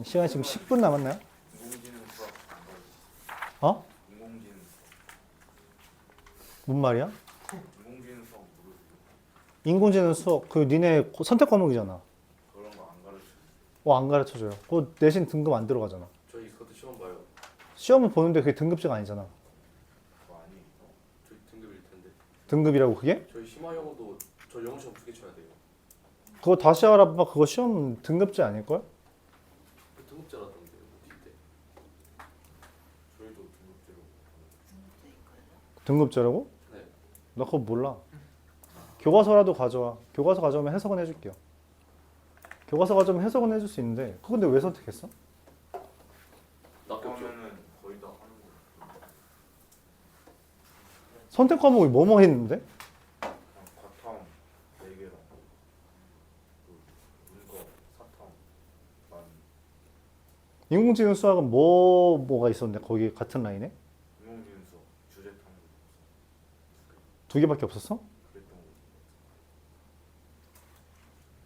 시간이 지금 10분 남았나요? 어? 뭔 말이야? 인공지능 수업 그 니네 선택 과목이잖아. 그런 거 안 가르쳐. 안 가르쳐줘요. 그거 내신 등급 안 들어가잖아. 저희 그것도 시험 봐요. 시험은 보는데 그게 등급제가 아니잖아. 그거 아니. 저희 등급일 텐데. 등급이라고 그게? 저희 심화 영어도 저 영어 시험 2개 쳐야 돼요. 그거 다시 알아봐. 그거 시험 등급제 아닐걸? 그 등급제라던데요. 그때. 저희도 등급제로. 등급제라고? 네. 나 그거 몰라. 교과서라도 가져와. 교과서 가져오면 해석은 해줄게요. 교과서 가져오면 해석은 해줄 수 있는데 그거 근데 왜 선택했어? 낚였죠. 그러면은 거의 다 하는 거. 선택 과목이 뭐뭐 했는데? 그냥 과탐 4개랑 문과 4탐 만 인공지능 수학은 뭐가 있었는데 거기 같은 라인에? 인공지능 수업 주제 탐구 두 개밖에 없었어? 그랬던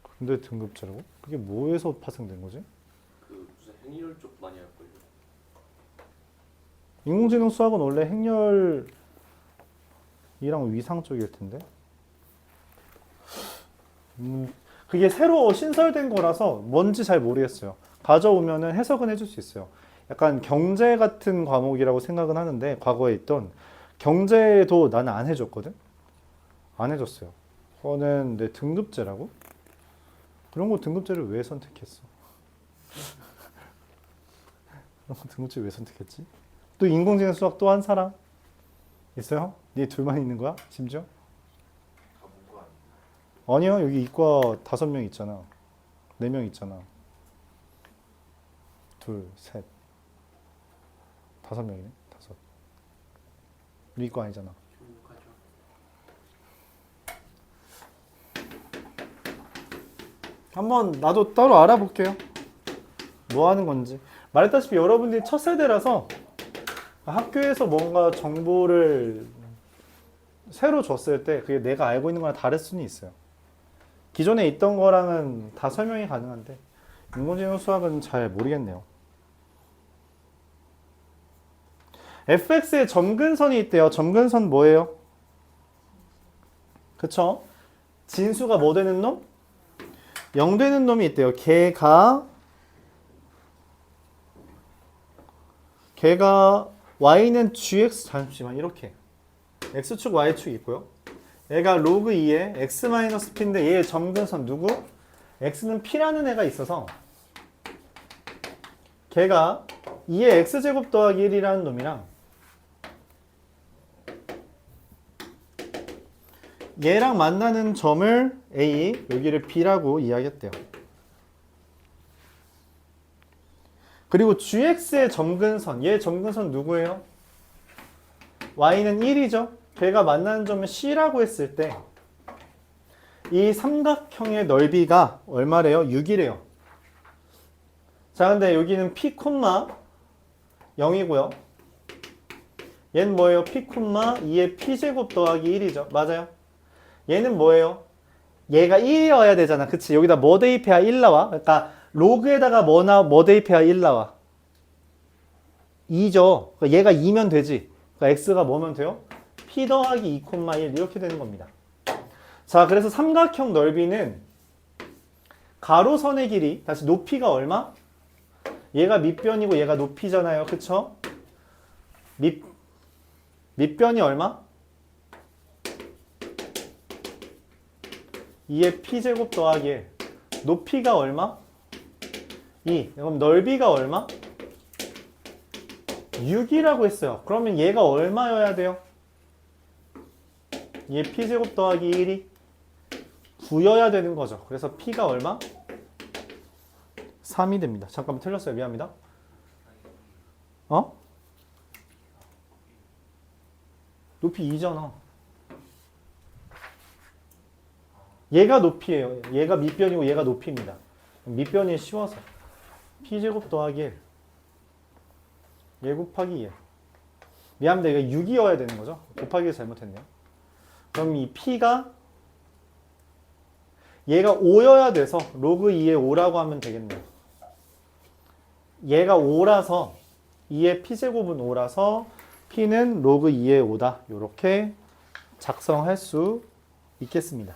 거. 근데 등급제라고? 그게 뭐에서 파생된 거지? 그 무슨 행렬 쪽 많이 할걸요? 인공지능 수학은 원래 행렬이랑 위상 쪽일 텐데. 그게 새로 신설된 거라서 뭔지 잘 모르겠어요. 가져오면은 해석은 해줄 수 있어요. 약간 경제 같은 과목이라고 생각은 하는데 과거에 있던 경제도 나는 안 해줬거든? 안 해줬어요. 그거는 내 등급제라고? 그런 거 등급제를 왜 선택했어? 그런 거 등급제 왜 선택했지? 또 인공지능 수학 또 한 사람? 있어요? 네 둘만 있는 거야? 심지어? 다 문과 아니에요? 아니요, 여기 이과 5명 있잖아. 4명 있잖아. 둘, 셋. 5명이네. 5. 우리 이과 아니잖아. 교육하죠. 한번 나도 따로 알아볼게요. 뭐 하는 건지. 말했다시피 여러분들이 첫 세대라서 학교에서 뭔가 정보를 새로 줬을 때 그게 내가 알고 있는 거랑 다를 수는 있어요. 기존에 있던 거랑은 다 설명이 가능한데 인공지능 수학은 잘 모르겠네요. fx에 점근선이 있대요. 점근선 뭐예요? 그쵸? 진수가 뭐 되는 놈? 0 되는 놈이 있대요. 걔가 y는 gx 잠시만 이렇게 x축 y축 있고요. 얘가 로그 2에 x-p인데 얘의 점근선 누구? x는 p라는 애가 있어서 걔가 2의 x제곱 더하기 1이라는 놈이랑 얘랑 만나는 점을 A, 여기를 B라고 이야기했대요. 그리고 GX의 점근선, 얘 점근선 누구예요? Y는 1이죠? 걔가 만나는 점은 C라고 했을 때 이 삼각형의 넓이가 얼마래요? 6이래요. 자, 근데 여기는 P, 0이고요. 얘는 뭐예요? P, 2의 P제곱 더하기 1이죠. 맞아요? 얘는 뭐예요? 얘가 1이어야 되잖아. 그치? 여기다 뭐 대입해야 1 나와? 그러니까 로그에다가 뭐 대입해야 1 나와? 2죠. 그러니까 얘가 2면 되지. 그러니까 x가 뭐면 돼요? p 더하기 2, 1 이렇게 되는 겁니다. 자, 그래서 삼각형 넓이는 가로선의 길이, 다시 높이가 얼마? 얘가 밑변이고 얘가 높이잖아요. 그쵸? 밑변이 얼마? 2의 p제곱 더하기 1. 높이가 얼마? 2. 그럼 넓이가 얼마? 6이라고 했어요. 그러면 얘가 얼마여야 돼요? 얘 p제곱 더하기 1이 9여야 되는 거죠. 그래서 p가 얼마? 3이 됩니다. 잠깐만 틀렸어요. 미안합니다. 어? 높이 2잖아. 얘가 높이에요. 얘가 밑변이고 얘가 높이입니다. 밑변이 쉬워서 p제곱 더하기 1. 얘 곱하기 2. 미안합니다. 이게 6이어야 되는 거죠. 곱하기를 잘못했네요. 그럼 이 p가 얘가 5여야 돼서 로그 2의 5라고 하면 되겠네요. 얘가 5라서 2의 p제곱은 5라서 p는 로그 2의 5다. 이렇게 작성할 수 있겠습니다.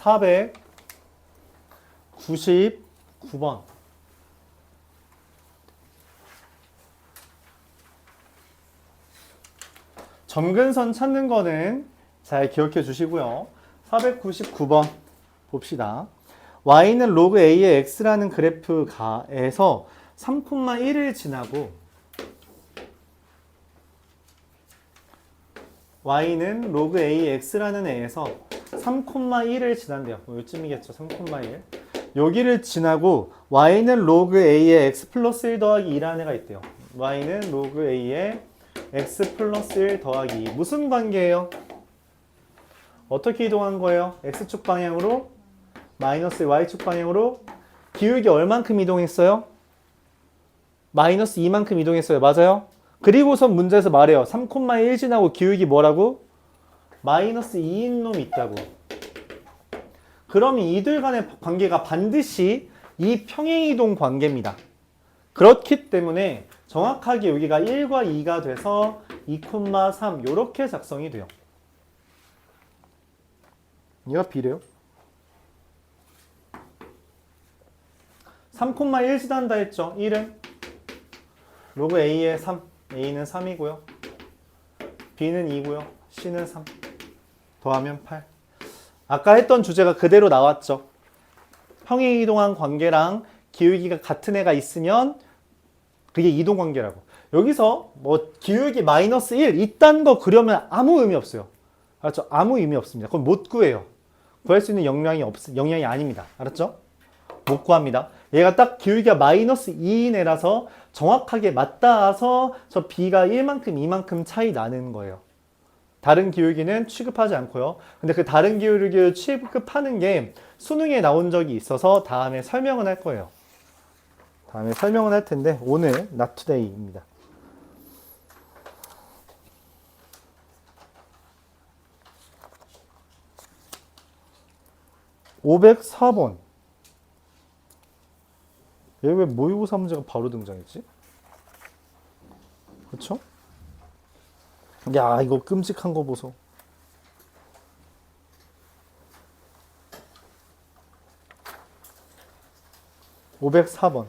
(499번) 점근선 찾는 거는 잘 기억해 주시고요. 499번 봅시다. y는 로그 a의 x라는 그래프가에서 3,1을 지나고 y는 로그 a의 x라는 애에서 3,1을 지난대요. 뭐 요쯤이겠죠. 3,1. 여기를 지나고 y는 로그 a의 x 플러스 1 더하기 2라는 애가 있대요. y는 로그 a의 x 플러스 1 더하기 2. 무슨 관계예요? 어떻게 이동한 거예요? x축 방향으로 마이너스 y축 방향으로 기울기 얼만큼 이동했어요? 마이너스 2만큼 이동했어요. 맞아요? 그리고선 문제에서 말해요. 3,1 지나고 기울기 뭐라고? 마이너스 2인 놈이 있다고. 그럼 이들 간의 관계가 반드시 이 평행이동 관계입니다. 그렇기 때문에 정확하게 여기가 1과 2가 돼서 2,3 이렇게 작성이 돼요. 얘가 B래요. 3,1 지난다 했죠. 1은 로그 A의 3, A는 3이고요. B는 2고요. C는 3. 더하면 8. 아까 했던 주제가 그대로 나왔죠. 평행이동한 관계랑 기울기가 같은 애가 있으면 그게 이동관계라고. 여기서 뭐 기울기 마이너스 1 이딴 거 그려면 아무 의미 없어요. 알았죠? 아무 의미 없습니다. 그건 못 구해요. 구할 수 있는 영향이 아닙니다. 알았죠? 못 구합니다. 얘가 딱 기울기가 마이너스 2인 애라서 정확하게 맞닿아서 저 B가 1만큼 2만큼 차이 나는 거예요. 다른 기울기는 취급하지 않고요. 근데 그 다른 기울기를 취급하는 게 수능에 나온 적이 있어서 다음에 설명은 할 거예요. 다음에 설명은 할 텐데 오늘 not today입니다. (504번) 얘 왜 모의고사 문제가 바로 등장했지? 그쵸? 야, 이거 끔찍한 거 보소. (504번)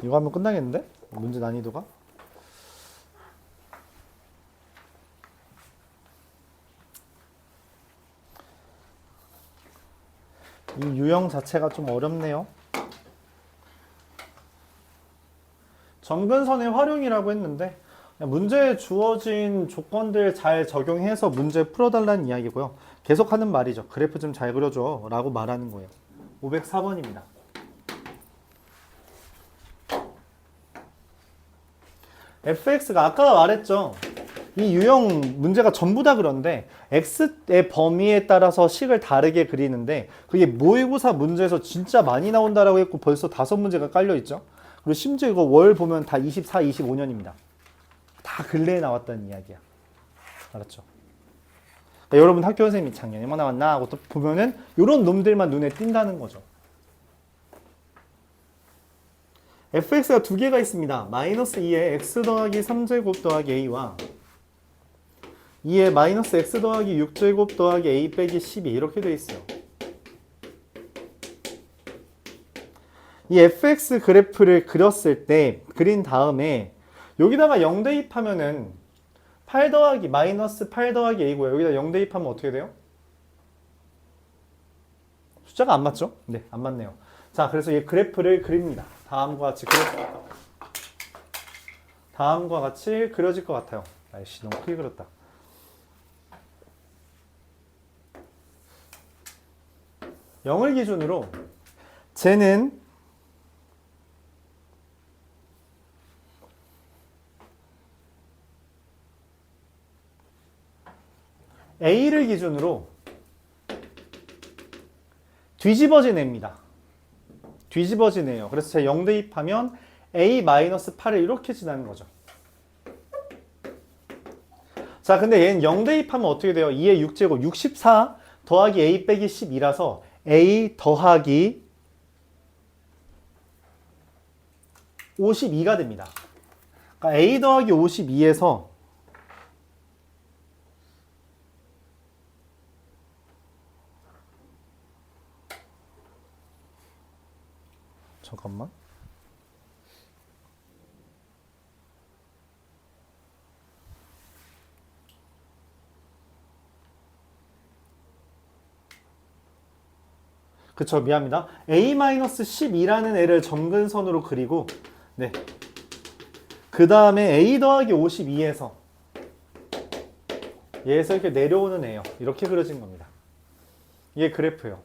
이거 하면 끝나겠는데? 문제 난이도가? 이 유형 자체가 좀 어렵네요. 점근선의 활용이라고 했는데 문제에 주어진 조건들 잘 적용해서 문제 풀어달라는 이야기고요. 계속 하는 말이죠. 그래프 좀 잘 그려줘 라고 말하는 거예요. 504번입니다. fx가 아까 말했죠. 이 유형 문제가 전부 다 그런데 x의 범위에 따라서 식을 다르게 그리는데 그게 모의고사 문제에서 진짜 많이 나온다라고 했고 벌써 5문제가 깔려있죠. 그리고 심지어 이거 월 보면 다 24, 25년입니다. 다 근래에 나왔다는 이야기야. 알았죠? 그러니까 여러분 학교 선생님이 작년에 뭐 나왔나 하고 또 보면은 이런 놈들만 눈에 띈다는 거죠. fx가 두 개가 있습니다. 마이너스 2의 x 더하기 3제곱 더하기 a와 2의 마이너스 x 더하기 6제곱 더하기 a 빼기 12 이렇게 돼 있어요. 이 fx 그래프를 그렸을 때 그린 다음에 여기다가 0 대입하면은 8 더하기 마이너스 8 더하기 a고요. 여기다 0 대입하면 어떻게 돼요? 숫자가 안 맞죠? 네, 안 맞네요. 자, 그래서 이 그래프를 그립니다. 다음과 같이 그려질 것 같아요. 아이씨, 너무 크게 그렸다. 영을 기준으로 쟤는 A를 기준으로 뒤집어진 애입니다. 뒤집어진 애예요. 그래서 제가 0 대입하면 A-8을 이렇게 지나는 거죠. 자, 근데 얘는 0 대입하면 어떻게 돼요? 2의 6제곱 64 더하기 A 빼기 12라서 A 더하기 52가 됩니다. 그러니까 A 더하기 52에서 잠깐만. 그쵸, 미안합니다. A-12라는 애를 점근선으로 그리고 네. 그 다음에 A 더하기 52에서 얘에서 이렇게 내려오는 애요. 이렇게 그려진 겁니다. 이게 그래프예요.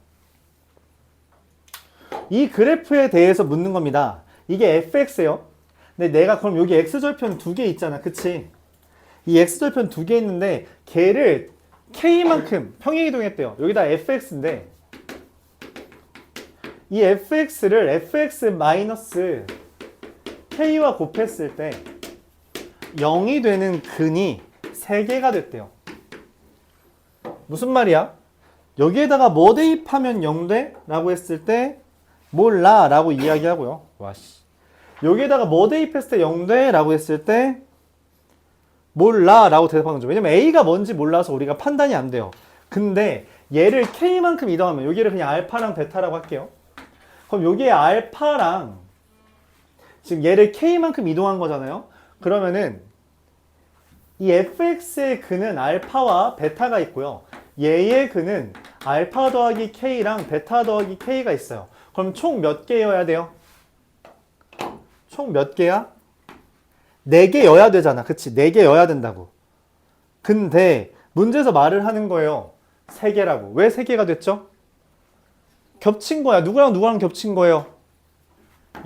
이 그래프에 대해서 묻는 겁니다. 이게 fx예요. 근데 내가 그럼 여기 x절편 두 개 있잖아. 그치? 이 x절편 두 개 있는데 걔를 k만큼 평행이동했대요. 여기다 fx인데 이 fx를 fx 마이너스 k와 곱했을 때 0이 되는 근이 3개가 됐대요. 무슨 말이야? 여기에다가 뭐 대입하면 0 돼? 라고 했을 때 몰라 라고 이야기하고요. 와씨. 여기에다가 뭐 대입했을 때 0 돼? 라고 했을 때 몰라 라고 대답하는 거죠. 왜냐면 A가 뭔지 몰라서 우리가 판단이 안 돼요. 근데 얘를 K만큼 이동하면 여기를 그냥 알파랑 베타라고 할게요. 그럼 여기에 알파랑 지금 얘를 K만큼 이동한 거잖아요. 그러면은 이 fx의 근은 알파와 베타가 있고요. 얘의 근은 알파 더하기 K랑 베타 더하기 K가 있어요. 그럼 총 몇 개여야 돼요? 총 몇 개야? 4개여야 되잖아. 그치? 4개여야 된다고. 근데 문제에서 말을 하는 거예요. 3개라고. 왜 3개가 됐죠? 겹친 거야. 누구랑 누구랑 겹친 거예요?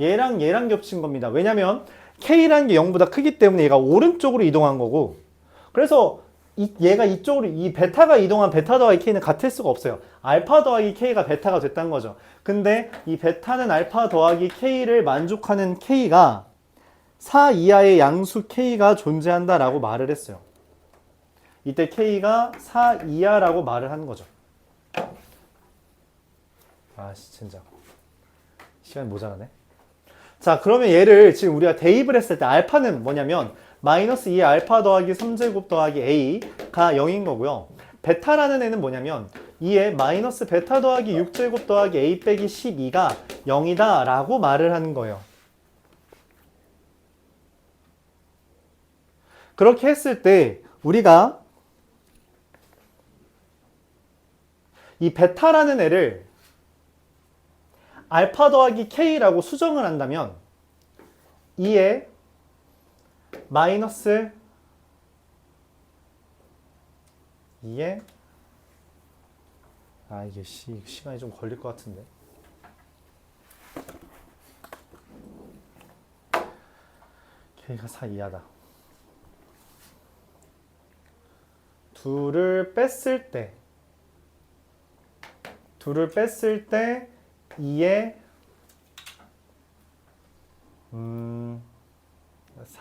얘랑 얘랑 겹친 겁니다. 왜냐면 K라는 게 0보다 크기 때문에 얘가 오른쪽으로 이동한 거고, 그래서 얘가 이쪽으로, 이 베타가 이동한 베타 더하기 K는 같을 수가 없어요. 알파 더하기 K가 베타가 됐다는 거죠. 근데 이 베타는 알파 더하기 K를 만족하는 K가 4 이하의 양수 K가 존재한다라고 말을 했어요. 이때 K가 4 이하라고 말을 하는 거죠. 아씨 진짜 시간이 모자라네. 자, 그러면 얘를 지금 우리가 대입을 했을 때 알파는 뭐냐면 마이너스 2의 알파 더하기 3제곱 더하기 A가 0인 거고요. 베타라는 애는 뭐냐면 2의 마이너스 베타 더하기 6제곱 더하기 A 빼기 12가 0이다 라고 말을 하는 거예요. 그렇게 했을 때 우리가 이 베타라는 애를 알파 더하기 K라고 수정을 한다면 2의 마이너스 2의 이게 시간이 좀 걸릴 것 같은데. K가 4 이하다. 둘을 뺐을 때 2의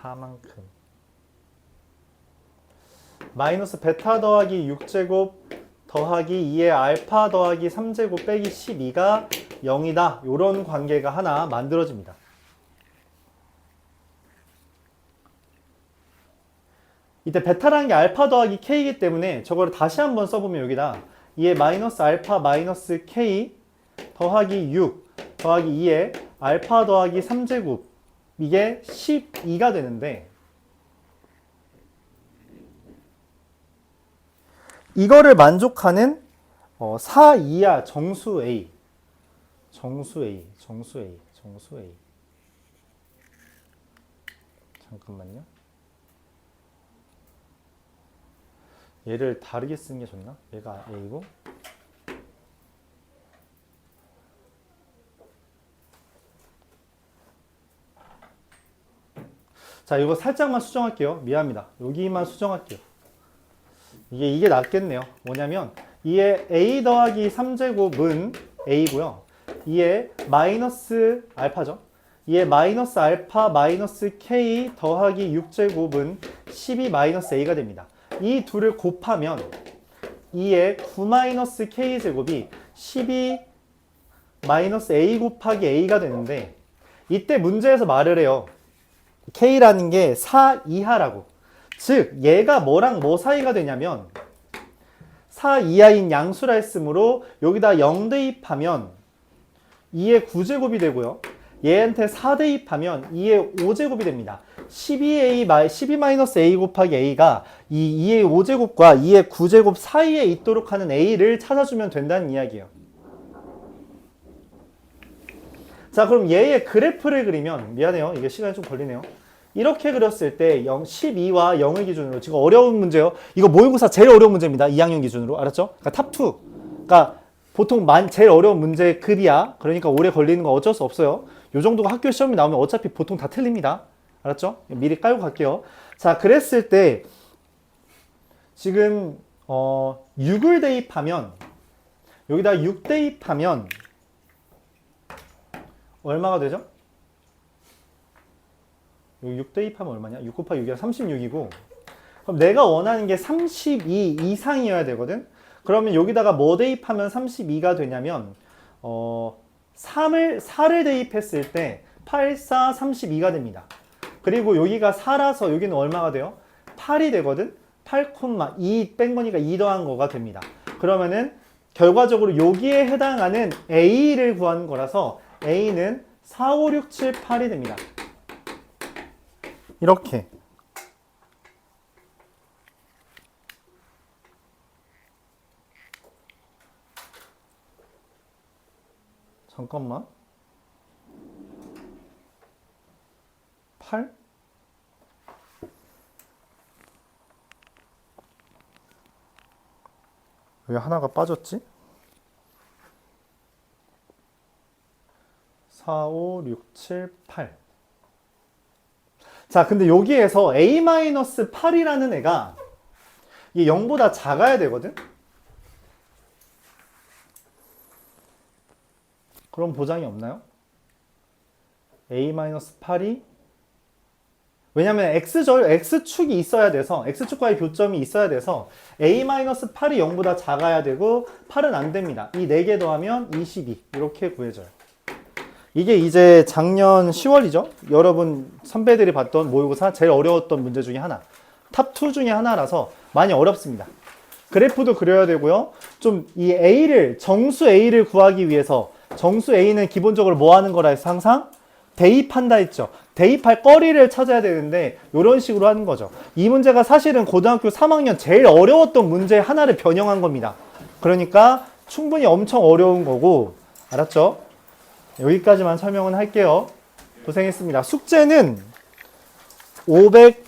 4만큼 마이너스 베타 더하기 6제곱 더하기 2의 알파 더하기 3제곱 빼기 12가 0이다. 이런 관계가 하나 만들어집니다. 이때 베타라는 게 알파 더하기 K이기 때문에 저거를 다시 한번 써보면 여기다 2의 마이너스 알파 마이너스 K 더하기 6 더하기 2의 알파 더하기 3제곱 이게 12가 되는데, 이거를 만족하는 4 이하 정수 A 잠깐만요. 얘를 다르게 쓰는 게 좋나? 얘가 A고 자, 이거 살짝만 수정할게요. 미안합니다. 여기만 수정할게요. 이게 낫겠네요. 뭐냐면 2의 A 더하기 3제곱은 A고요. 2의 마이너스 알파죠. 2의 마이너스 알파 마이너스 K 더하기 6제곱은 12 마이너스 A가 됩니다. 이 둘을 곱하면 2의 9 마이너스 K 제곱이 12 마이너스 A 곱하기 A가 되는데, 이때 문제에서 말을 해요. K라는 게 4 이하라고. 즉 얘가 뭐랑 뭐 사이가 되냐면 4 이하인 양수라 했으므로 여기다 0 대입하면 2의 9제곱이 되고요. 얘한테 4 대입하면 2의 5제곱이 됩니다. 12A 곱하기 A가 이 2의 5제곱과 2의 9제곱 사이에 있도록 하는 A를 찾아주면 된다는 이야기예요. 자, 그럼 얘의 그래프를 그리면, 미안해요. 이게 시간이 좀 걸리네요. 이렇게 그렸을 때 12와 0을 기준으로, 지금 어려운 문제요. 이거 모의고사 제일 어려운 문제입니다. 2학년 기준으로. 알았죠? 그러니까 탑2. 그러니까 보통 제일 어려운 문제 급이야. 그러니까 오래 걸리는 거 어쩔 수 없어요. 요 정도가 학교 시험이 나오면 어차피 보통 다 틀립니다. 알았죠? 미리 깔고 갈게요. 자, 그랬을 때 지금 6을 대입하면 여기다 6 대입하면 얼마가 되죠? 여기 6 대입하면 얼마냐? 6 곱하기 6이랑 36이고 그럼 내가 원하는 게 32 이상이어야 되거든? 그러면 여기다가 뭐 대입하면 32가 되냐면 4를 대입했을 때 8, 4, 32가 됩니다. 그리고 여기가 4라서 여기는 얼마가 돼요? 8이 되거든? 8, 2 뺀 거니까 2 더한 거가 됩니다. 그러면은 결과적으로 여기에 해당하는 A를 구하는 거라서 A는 4, 5, 6, 7, 8이 됩니다. 이렇게. 잠깐만. 8? 왜 하나가 빠졌지? 4, 5, 6, 7, 8. 자, 근데 여기에서 A-8이라는 애가 이게 0보다 작아야 되거든? 그럼 보장이 없나요? A-8이 왜냐면 X축이 있어야 돼서 X축과의 교점이 있어야 돼서 A-8이 0보다 작아야 되고 8은 안 됩니다. 이 4개 더하면 22 이렇게 구해져요. 이게 이제 작년 10월이죠. 여러분 선배들이 봤던 모의고사 제일 어려웠던 문제 중에 하나. 탑2 중에 하나라서 많이 어렵습니다. 그래프도 그려야 되고요. 좀 이 A를 정수 A를 구하기 위해서 정수 A는 기본적으로 뭐 하는 거라 해서 항상 대입한다 했죠. 대입할 거리를 찾아야 되는데 이런 식으로 하는 거죠. 이 문제가 사실은 고등학교 3학년 제일 어려웠던 문제 하나를 변형한 겁니다. 그러니까 충분히 엄청 어려운 거고 알았죠? 여기까지만 설명은 할게요. 고생했습니다. 숙제는 500